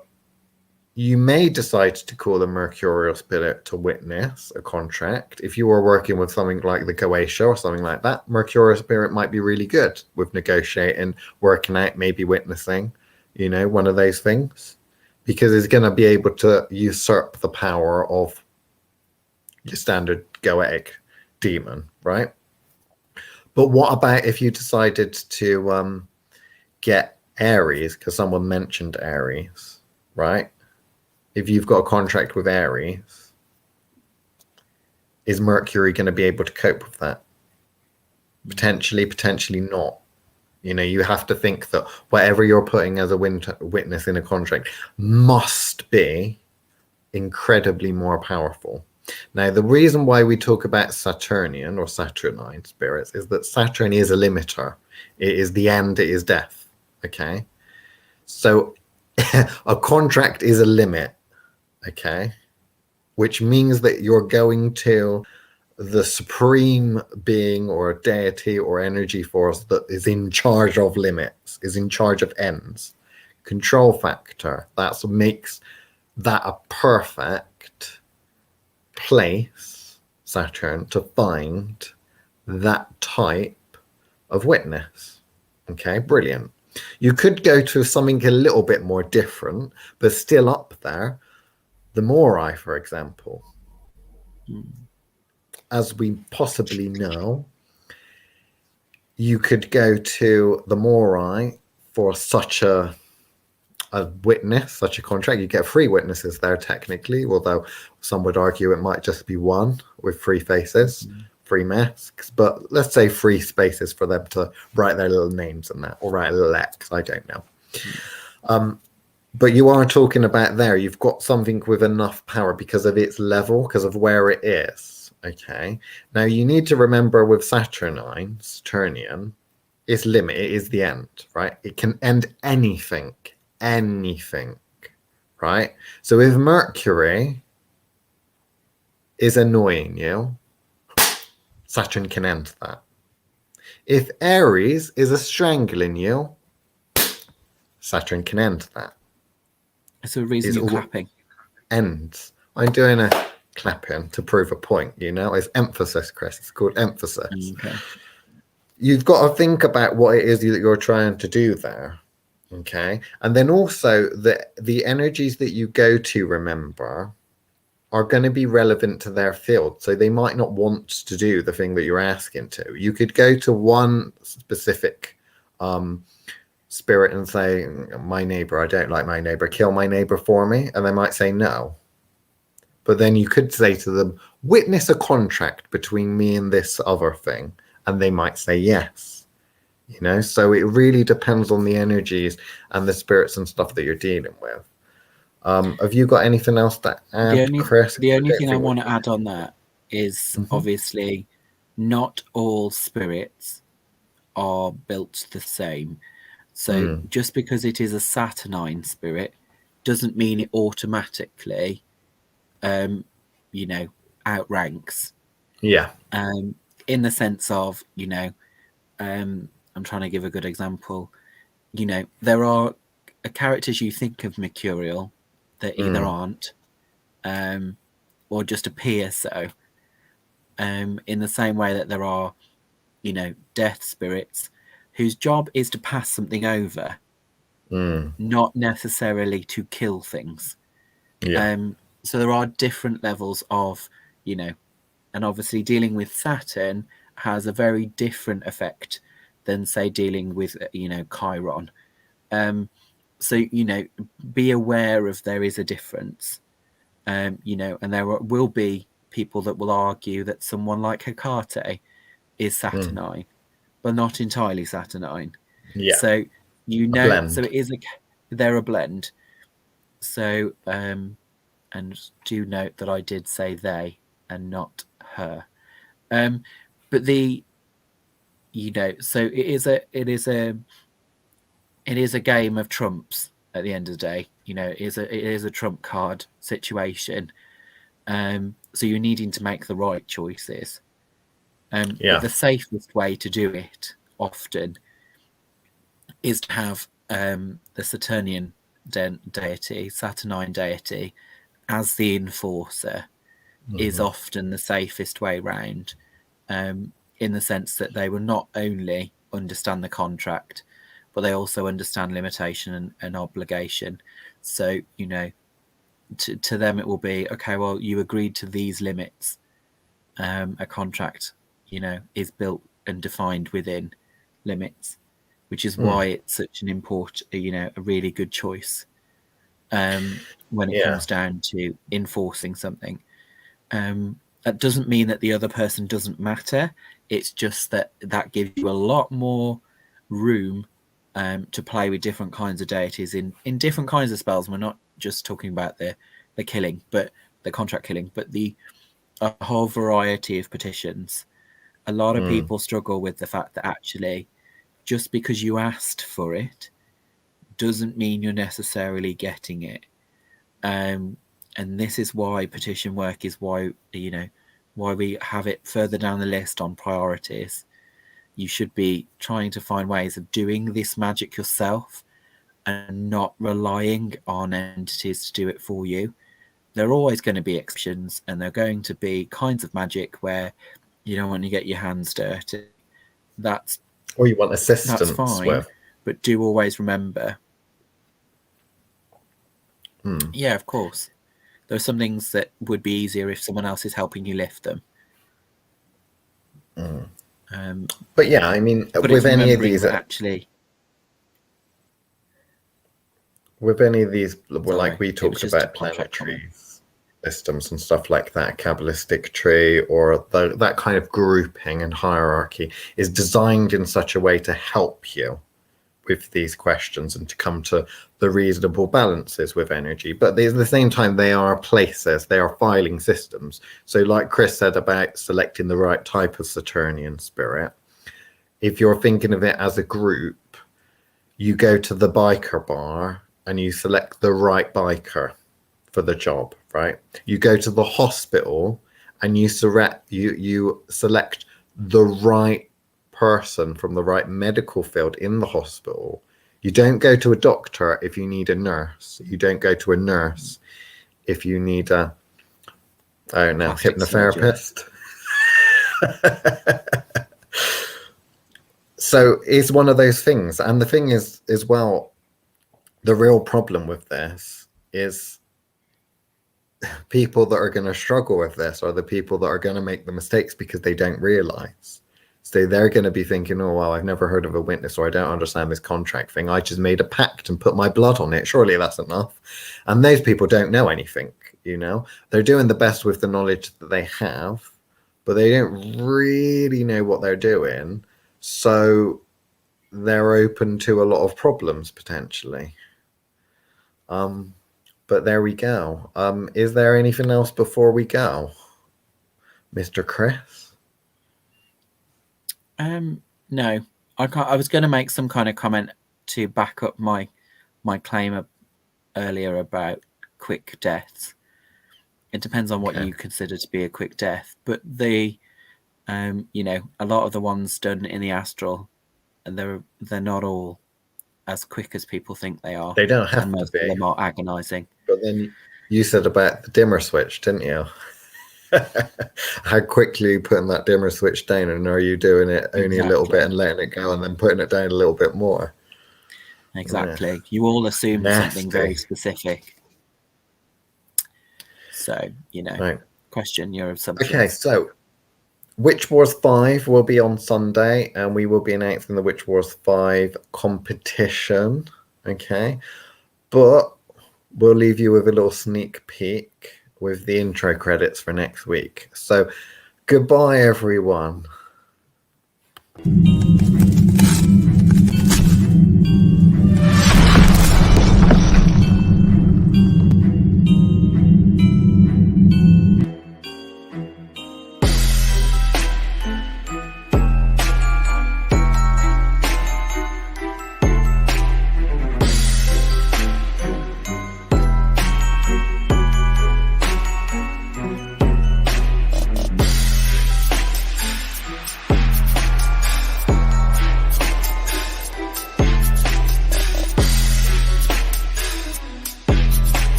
you may decide to call a mercurial spirit to witness a contract. If you were working with something like the Goetia or something like that, mercurial spirit might be really good with negotiating, working out, maybe witnessing, you know, one of those things, because it's going to be able to usurp the power of your standard Goetic demon, right? But what about if you decided to get Aries, because someone mentioned Aries, right? If you've got a contract with Aries, is Mercury going to be able to cope with that? Potentially, potentially not. You know, you have to think that whatever you're putting as a witness in a contract must be incredibly more powerful. Now, the reason why we talk about Saturnian or Saturnine spirits is that Saturn is a limiter. It is the end, it is death. Okay? So a contract is a limit. Okay? Which means that you're going to the supreme being or deity or energy force that is in charge of limits, is in charge of ends. Control factor. That's what makes that a perfect place, Saturn, to find that type of witness. Okay, brilliant. You could go to something a little bit more different, but still up there. The Morai, for example. As we possibly know, you could go to the Morai for such a witness, such a contract. You get 3 witnesses there technically, although some would argue it might just be 1 with 3 faces, 3 masks, but let's say 3 spaces for them to write their little names in that, or write a little X, I don't know. But you are talking about there, you've got something with enough power because of its level, because of where it is, okay? Now you need to remember with Saturnian, its limit, it is the end, right? It can end anything, right? So if Mercury is annoying you, Saturn can end that. If Aries is strangling you, Saturn can end that. It's a reason you're clapping. Ends. I'm doing a clapping to prove a point, you know? It's emphasis, Chris. It's called emphasis. Okay. You've got to think about what it is that you're trying to do there. Okay. And then also the energies that you go to, remember, are going to be relevant to their field. So they might not want to do the thing that you're asking to. You could go to one specific spirit and say, my neighbor, I don't like my neighbor, kill my neighbor for me. And they might say no. But then you could say to them, witness a contract between me and this other thing, and they might say yes. You know, so it really depends on the energies and the spirits and stuff that you're dealing with. Have you got anything else to add, Chris? The only thing I want to add on that is obviously not all spirits are built the same. So just because it is a Saturnine spirit doesn't mean it automatically, you know, outranks. Yeah. In the sense of, you know, I'm trying to give a good example. You know, there are characters you think of Mercurial that either aren't, or just appear so. In the same way that there are, you know, death spirits whose job is to pass something over, not necessarily to kill things. Yeah. So there are different levels of, you know, and obviously dealing with Saturn has a very different effect than, say, dealing with, you know, Chiron. So, you know, be aware of there is a difference, you know, and there will be people that will argue that someone like Hecate is Saturnine, but not entirely Saturnine. Yeah. So, you know, so it is they're a blend. So, and do note that I did say they and not her. But you know, so it is a game of trumps at the end of the day. You know, it is a trump card situation. So you're needing to make the right choices. But the safest way to do it often is to have the Saturnian deity, Saturnine deity, as the enforcer. Is often the safest way round, in the sense that they will not only understand the contract, but they also understand limitation and obligation. So, you know, to them it will be, okay, well, you agreed to these limits. A contract, you know, is built and defined within limits, which is why it's such an important, you know, a really good choice when it comes down to enforcing something. That doesn't mean that the other person doesn't matter. It's just that gives you a lot more room to play with different kinds of deities in different kinds of spells. We're not just talking about the killing, but the contract killing, but a whole variety of petitions. A lot of people struggle with the fact that actually, just because you asked for it doesn't mean you're necessarily getting it. And this is why petition work is why we have it further down the list on priorities. You should be trying to find ways of doing this magic yourself and not relying on entities to do it for you. There are always going to be exceptions, and there are going to be kinds of magic where you don't want to get your hands dirty. Or you want assistance. That's fine, but do always remember. Yeah, of course. There are some things that would be easier if someone else is helping you lift them. But yeah, I mean, with any of these, like we talked about planetary systems and stuff like that, Kabbalistic tree, or that kind of grouping and hierarchy is designed in such a way to help you with these questions and to come to the reasonable balances with energy. But at the same time, they are places, they are filing systems. So like Chris said about selecting the right type of Saturnian spirit, if you're thinking of it as a group, you go to the biker bar and you select the right biker for the job, right? You go to the hospital and you select the right person from the right medical field in the hospital. You don't go to a doctor if you need a nurse. You don't go to a nurse if you need a, I don't know, hypnotherapist. So it's one of those things. And the thing is, as well, the real problem with this is people that are going to struggle with this are the people that are going to make the mistakes because they don't realize. So they're going to be thinking, oh, well, I've never heard of a witness, or I don't understand this contract thing. I just made a pact and put my blood on it. Surely that's enough. And those people don't know anything. You know, they're doing the best with the knowledge that they have, but they don't really know what they're doing. So they're open to a lot of problems potentially. But there we go. Is there anything else before we go, Mr. Chris? No, I was going to make some kind of comment to back up my claim earlier about quick deaths. It depends on what you consider to be a quick death, but a lot of the ones done in the astral, they're not all as quick as people think they are. They don't have and to most be. of them are agonizing. But then you said about the dimmer switch, didn't you? How quickly are you putting that dimmer switch down, and are you doing it only a little bit and letting it go and then putting it down a little bit more? Exactly. You all assume something very specific. So, question your assumptions. Okay, so Witch Wars 5 will be on Sunday, and we will be announcing the Witch Wars 5 competition. Okay, but we'll leave you with a little sneak peek with the intro credits for next week. So goodbye, everyone.